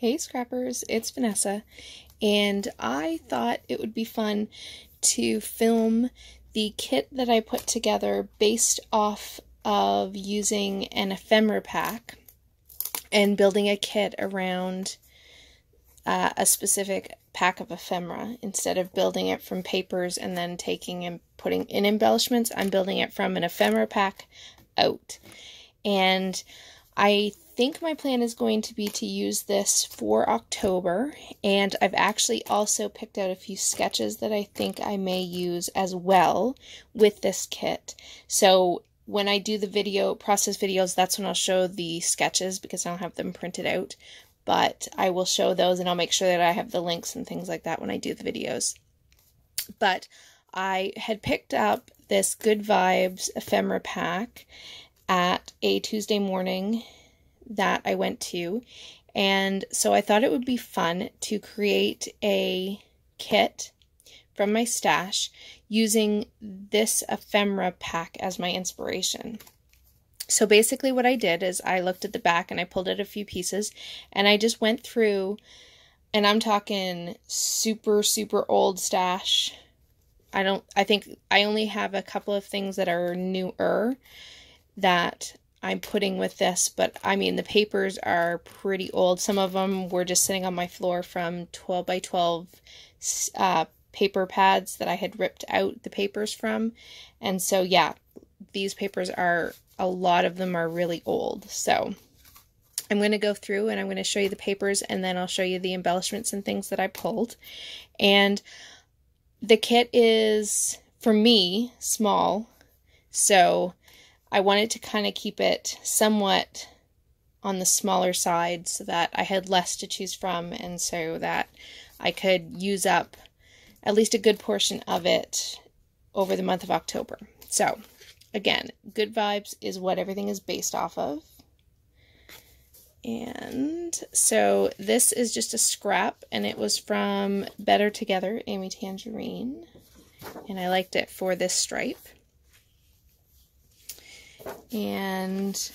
Hey Scrappers, it's Vanessa, and I thought it would be fun to film the kit that I put together based off of using an ephemera pack and building a kit around a specific pack of ephemera. Instead of building it from papers and then taking and putting in embellishments, I'm building it from an ephemera pack out. And I think my plan is going to be to use this for October, and I've actually also picked out a few sketches that I think I may use as well with this kit. So when I do the video process videos, that's when I'll show the sketches because I don't have them printed out, but I will show those and I'll make sure that I have the links and things like that when I do the videos. But I had picked up this Good Vibes ephemera pack at a Tuesday morning that I went to, and so I thought it would be fun to create a kit from my stash using this ephemera pack as my inspiration. So basically what I did is I looked at the back and I pulled out a few pieces and I just went through, and I'm talking super old stash. I think I only have a couple of things that are newer that I'm putting with this, but I mean the papers are pretty old. Some of them were just sitting on my floor from 12 by 12 paper pads that I had ripped out the papers from. And so yeah, these papers are, a lot of them are really old. So I'm going to go through and I'm going to show you the papers, and then I'll show you the embellishments and things that I pulled. And the kit is, for me, small, so I wanted to kind of keep it somewhat on the smaller side so that I had less to choose from, and so that I could use up at least a good portion of it over the month of October. So again, Good Vibes is what everything is based off of. And so this is just a scrap, and it was from Better Together, Amy Tangerine, and I liked it for this stripe. And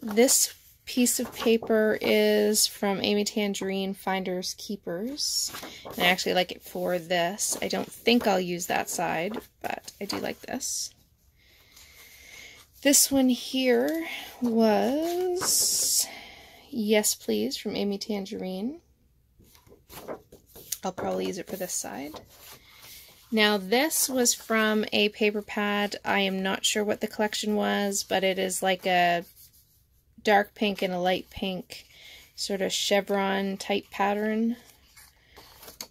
this piece of paper is from Amy Tangerine, Finders Keepers. And I actually like it for this. I don't think I'll use that side, but I do like this. This one here was Yes Please from Amy Tangerine. I'll probably use it for this side. Now this was from a paper pad. I am not sure what the collection was, but it is like a dark pink and a light pink sort of chevron type pattern.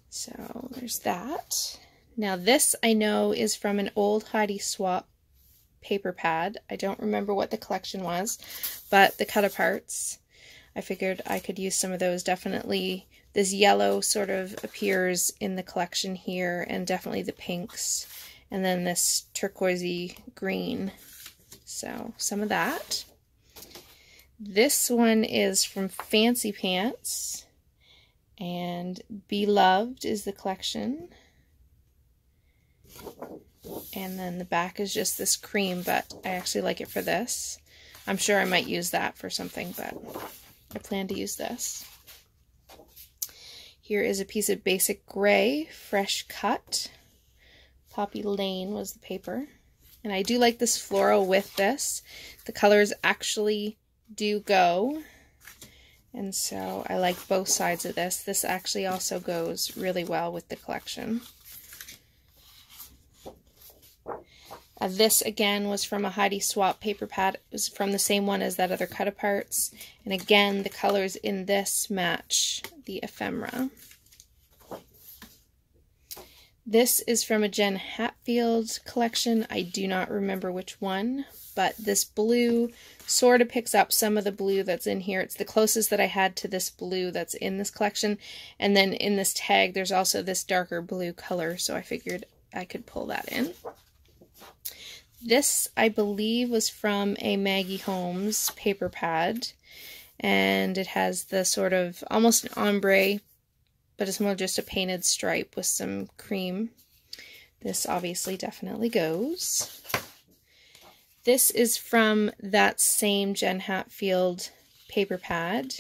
So there's that. Now this I know is from an old Heidi Swapp paper pad. I don't remember what the collection was, but the cut-aparts, I figured I could use some of those. Definitely this yellow sort of appears in the collection here, and definitely the pinks, and then this turquoisey green. So some of that. This one is from Fancy Pants, and Beloved is the collection. And then the back is just this cream, but I actually like it for this. I'm sure I might use that for something, but I plan to use this. Here is a piece of basic gray, fresh cut. Poppy Lane was the paper. And I do like this floral with this. The colors actually do go. And so I like both sides of this. This actually also goes really well with the collection. This again was from a Heidi Swapp paper pad. It was from the same one as that other cut-aparts. And again, the colors in this match the ephemera. This is from a Jen Hatfield collection. I do not remember which one, but this blue sort of picks up some of the blue that's in here. It's the closest that I had to this blue that's in this collection. And then in this tag, there's also this darker blue color, so I figured I could pull that in. This, I believe, was from a Maggie Holmes paper pad, and it has the sort of almost an ombre, but it's more just a painted stripe with some cream. This obviously definitely goes. This is from that same Jen Hatfield paper pad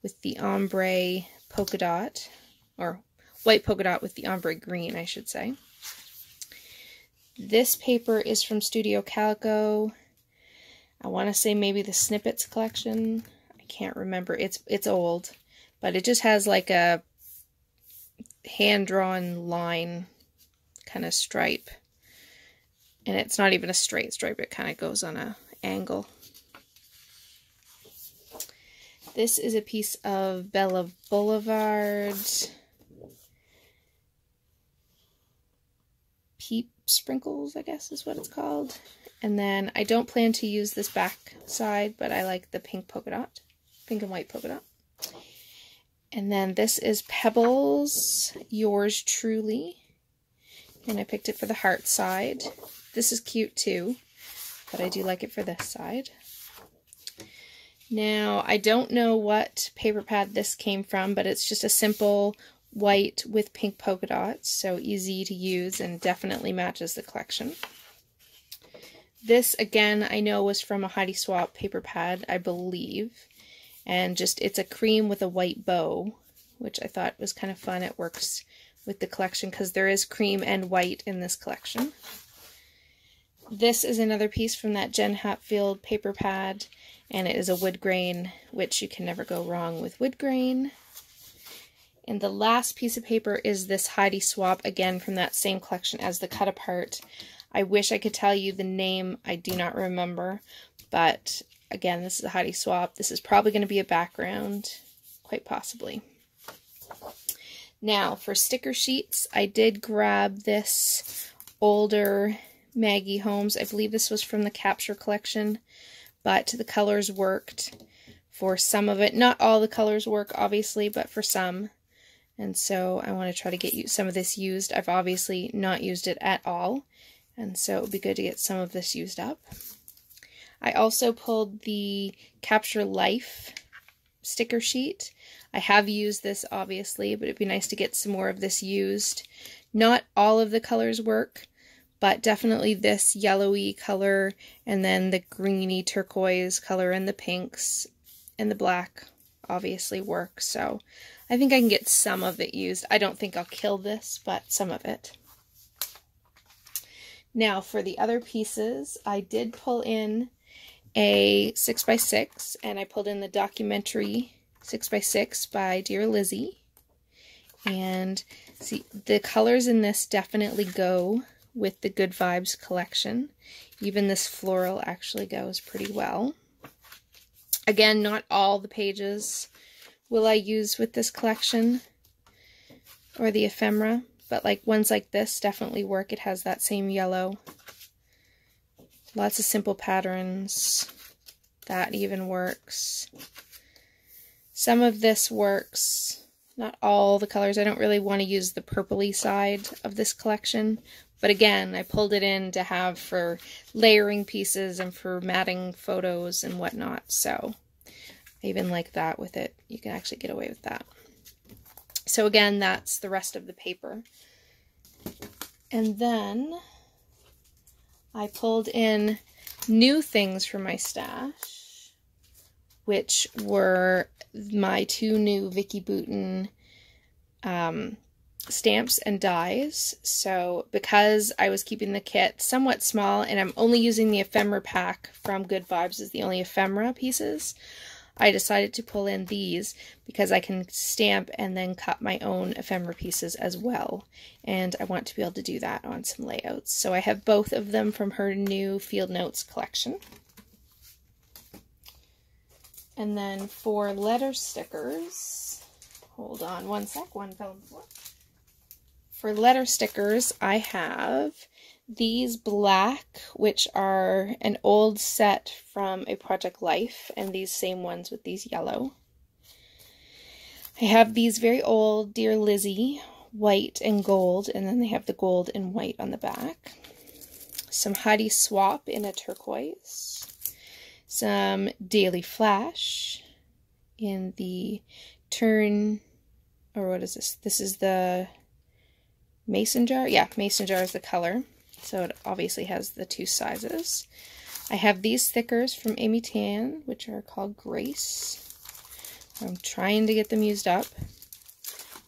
with the ombre polka dot, or white polka dot with the ombre green, I should say. This paper is from Studio Calico. I want to say maybe the Snippets collection. I can't remember. It's old, but it just has like a hand-drawn line kind of stripe. And it's not even a straight stripe. It kind of goes on an angle. This is a piece of Bella Boulevard Peep Sprinkles, I guess is what it's called. And then I don't plan to use this back side, but I like the pink polka dot, pink and white polka dot. And then this is Pebbles, Yours Truly. And I picked it for the heart side. This is cute too, but I do like it for this side. Now, I don't know what paper pad this came from, but it's just a simple white with pink polka dots, so easy to use and definitely matches the collection. This, again, I know was from a Heidi Swapp paper pad, I believe, and just it's a cream with a white bow, which I thought was kind of fun. It works with the collection because there is cream and white in this collection. This is another piece from that Jen Hatfield paper pad, and it is a wood grain, which you can never go wrong with wood grain. And the last piece of paper is this Heidi Swapp, again from that same collection as the Cut Apart. I wish I could tell you the name, I do not remember, but again, this is a Heidi Swapp. This is probably going to be a background, quite possibly. Now, for sticker sheets, I did grab this older Maggie Holmes. I believe this was from the Capture collection, but the colors worked for some of it. Not all the colors work, obviously, but for some. And so I want to try to get some of this used. I've obviously not used it at all, and so it would be good to get some of this used up. I also pulled the Capture Life sticker sheet. I have used this, obviously, but it'd be nice to get some more of this used. Not all of the colors work, but definitely this yellowy color, and then the greeny turquoise color, and the pinks, and the black obviously work. So I think I can get some of it used. I don't think I'll kill this, but some of it. Now for the other pieces, I did pull in a 6x6, and I pulled in the documentary 6x6 by Dear Lizzie. And see, the colors in this definitely go with the Good Vibes collection. Even this floral actually goes pretty well. Again, not all the pages will I use with this collection or the ephemera, but like ones like this definitely work. It has that same yellow. Lots of simple patterns. That even works. Some of this works. Not all the colors. I don't really want to use the purpley side of this collection. But again, I pulled it in to have for layering pieces and for matting photos and whatnot. So I even like that with it. You can actually get away with that. So again, that's the rest of the paper. And then I pulled in new things for my stash, which were my two new Vicky Bouton stamps and dies. So because I was keeping the kit somewhat small and I'm only using the ephemera pack from Good Vibes as the only ephemera pieces, I decided to pull in these because I can stamp and then cut my own ephemera pieces as well. And I want to be able to do that on some layouts. So I have both of them from her new Field Notes collection. And then for letter stickers, hold on one sec, one fell on the floor. For letter stickers, I have these black, which are an old set from a Project Life, and these same ones with these yellow. I have these very old Dear Lizzie, white and gold, and then they have the gold and white on the back. Some Heidi Swapp in a turquoise. Some Daily Flash in the turn, or what is this? This is the mason jar. Yeah, mason jar is the color. So it obviously has the two sizes. I have these stickers from Amy Tan, which are called Grace. I'm trying to get them used up.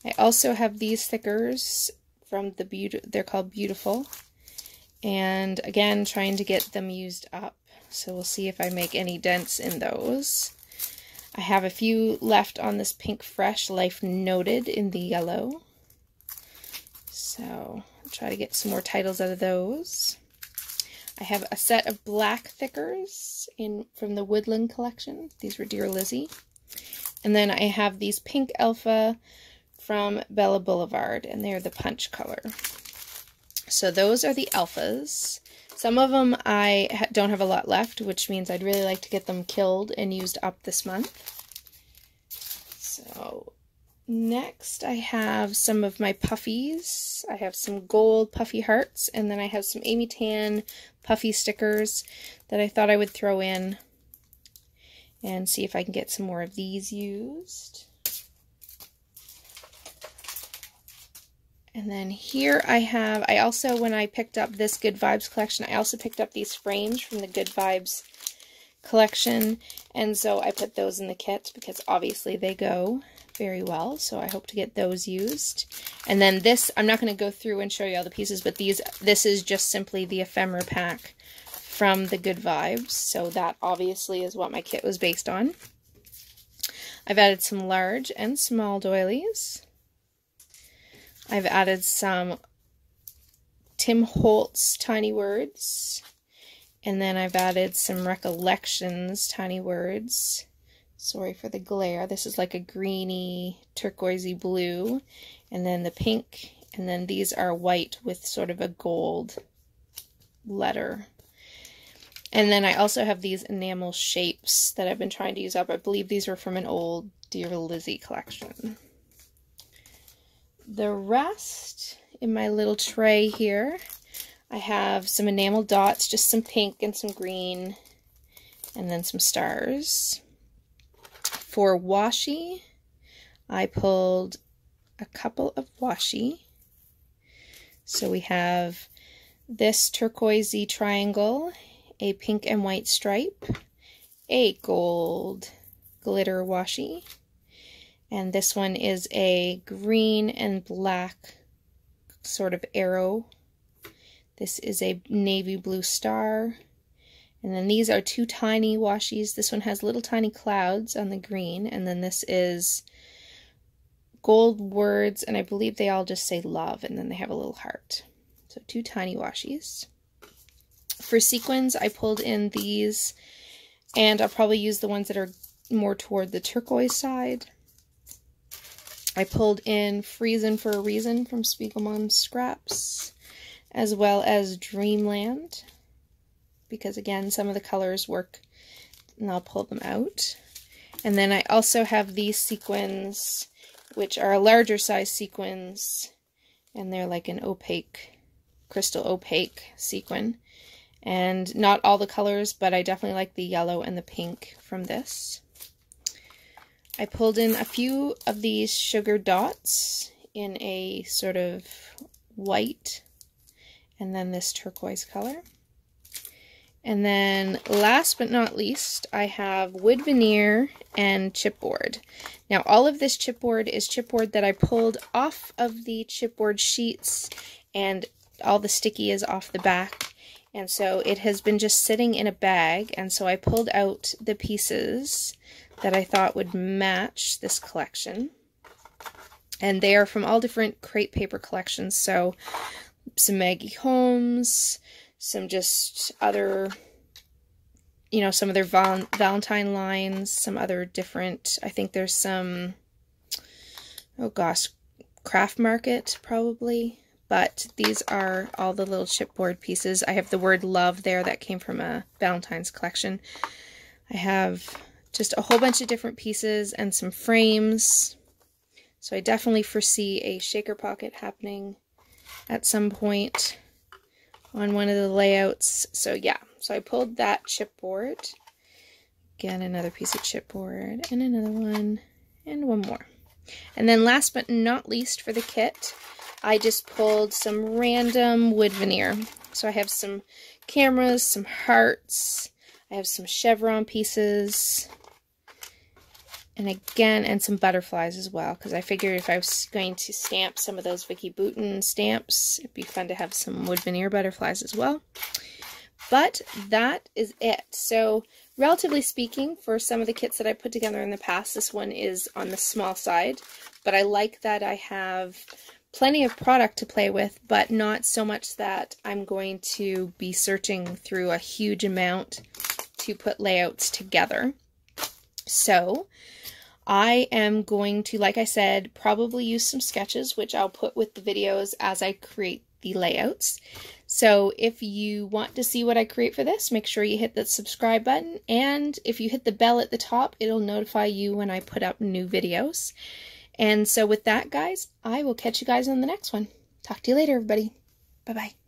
I also have these thickers from they're called Beautiful. And again, trying to get them used up. So we'll see if I make any dents in those. I have a few left on this Pink Fresh Life Noted in the yellow. So I'll try to get some more titles out of those. I have a set of black thickers from the Woodland collection. These were Dear Lizzie. And then I have these pink alpha from Bella Boulevard, and they're the punch color. So those are the alphas. Some of them I don't have a lot left, which means I'd really like to get them killed and used up this month. So next I have some of my puffies. I have some gold puffy hearts, and then I have some Amy Tan puffy stickers that I thought I would throw in and see if I can get some more of these used. And then here I also, when I picked up this Good Vibes collection, I also picked up these frames from the Good Vibes collection, and so I put those in the kit because obviously they go very well, so I hope to get those used. And then this, I'm not going to go through and show you all the pieces, but this is just simply the ephemera pack from the Good Vibes, so that obviously is what my kit was based on. I've added some large and small doilies. I've added some Tim Holtz Tiny Words, and then I've added some Recollections Tiny Words. Sorry for the glare. This is like a greeny, turquoisey blue, and then the pink, and then these are white with sort of a gold letter. And then I also have these enamel shapes that I've been trying to use up. I believe these were from an old Dear Lizzie collection. The rest in my little tray here, I have some enamel dots, just some pink and some green, and then some stars. For washi, I pulled a couple of washi. So we have this turquoisey triangle, a pink and white stripe, a gold glitter washi, and this one is a green and black sort of arrow. This is a navy blue star. And then these are two tiny washis. This one has little tiny clouds on the green, and then this is gold words, and I believe they all just say love, and then they have a little heart. So two tiny washis. For sequins, I pulled in these, and I'll probably use the ones that are more toward the turquoise side. I pulled in Freezin' for a Reason from Spiegelman's Scraps, as well as Dreamland, because again, some of the colors work, and I'll pull them out. And then I also have these sequins, which are larger size sequins, and they're like an opaque, crystal opaque sequin. And not all the colors, but I definitely like the yellow and the pink from this. I pulled in a few of these sugar dots in a sort of white, and then this turquoise color. And then last but not least, I have wood veneer and chipboard. Now all of this chipboard is chipboard that I pulled off of the chipboard sheets, and all the sticky is off the back. And so it has been just sitting in a bag, and so I pulled out the pieces that I thought would match this collection. And they are from all different crepe paper collections, so some Maggie Holmes, some just other, you know, some of their Valentine lines, some other different, I think there's some, oh gosh, Craft Market probably. But these are all the little chipboard pieces. I have the word love there that came from a Valentine's collection. I have just a whole bunch of different pieces and some frames. So I definitely foresee a shaker pocket happening at some point on one of the layouts. So yeah, so I pulled that chipboard. Again, another piece of chipboard, and another one, and one more. And then last but not least for the kit, I just pulled some random wood veneer. So I have some cameras, some hearts, I have some chevron pieces, And again, and some butterflies as well, because I figured if I was going to stamp some of those Vicky Bouton stamps, it'd be fun to have some wood veneer butterflies as well. But that is it. So, relatively speaking, for some of the kits that I put together in the past, this one is on the small side. But I like that I have plenty of product to play with, but not so much that I'm going to be searching through a huge amount to put layouts together. So, I am going to, like I said, probably use some sketches, which I'll put with the videos as I create the layouts. So if you want to see what I create for this, make sure you hit that subscribe button, and if you hit the bell at the top, it'll notify you when I put up new videos. And so with that, guys, I will catch you guys on the next one. Talk to you later, everybody. Bye-bye.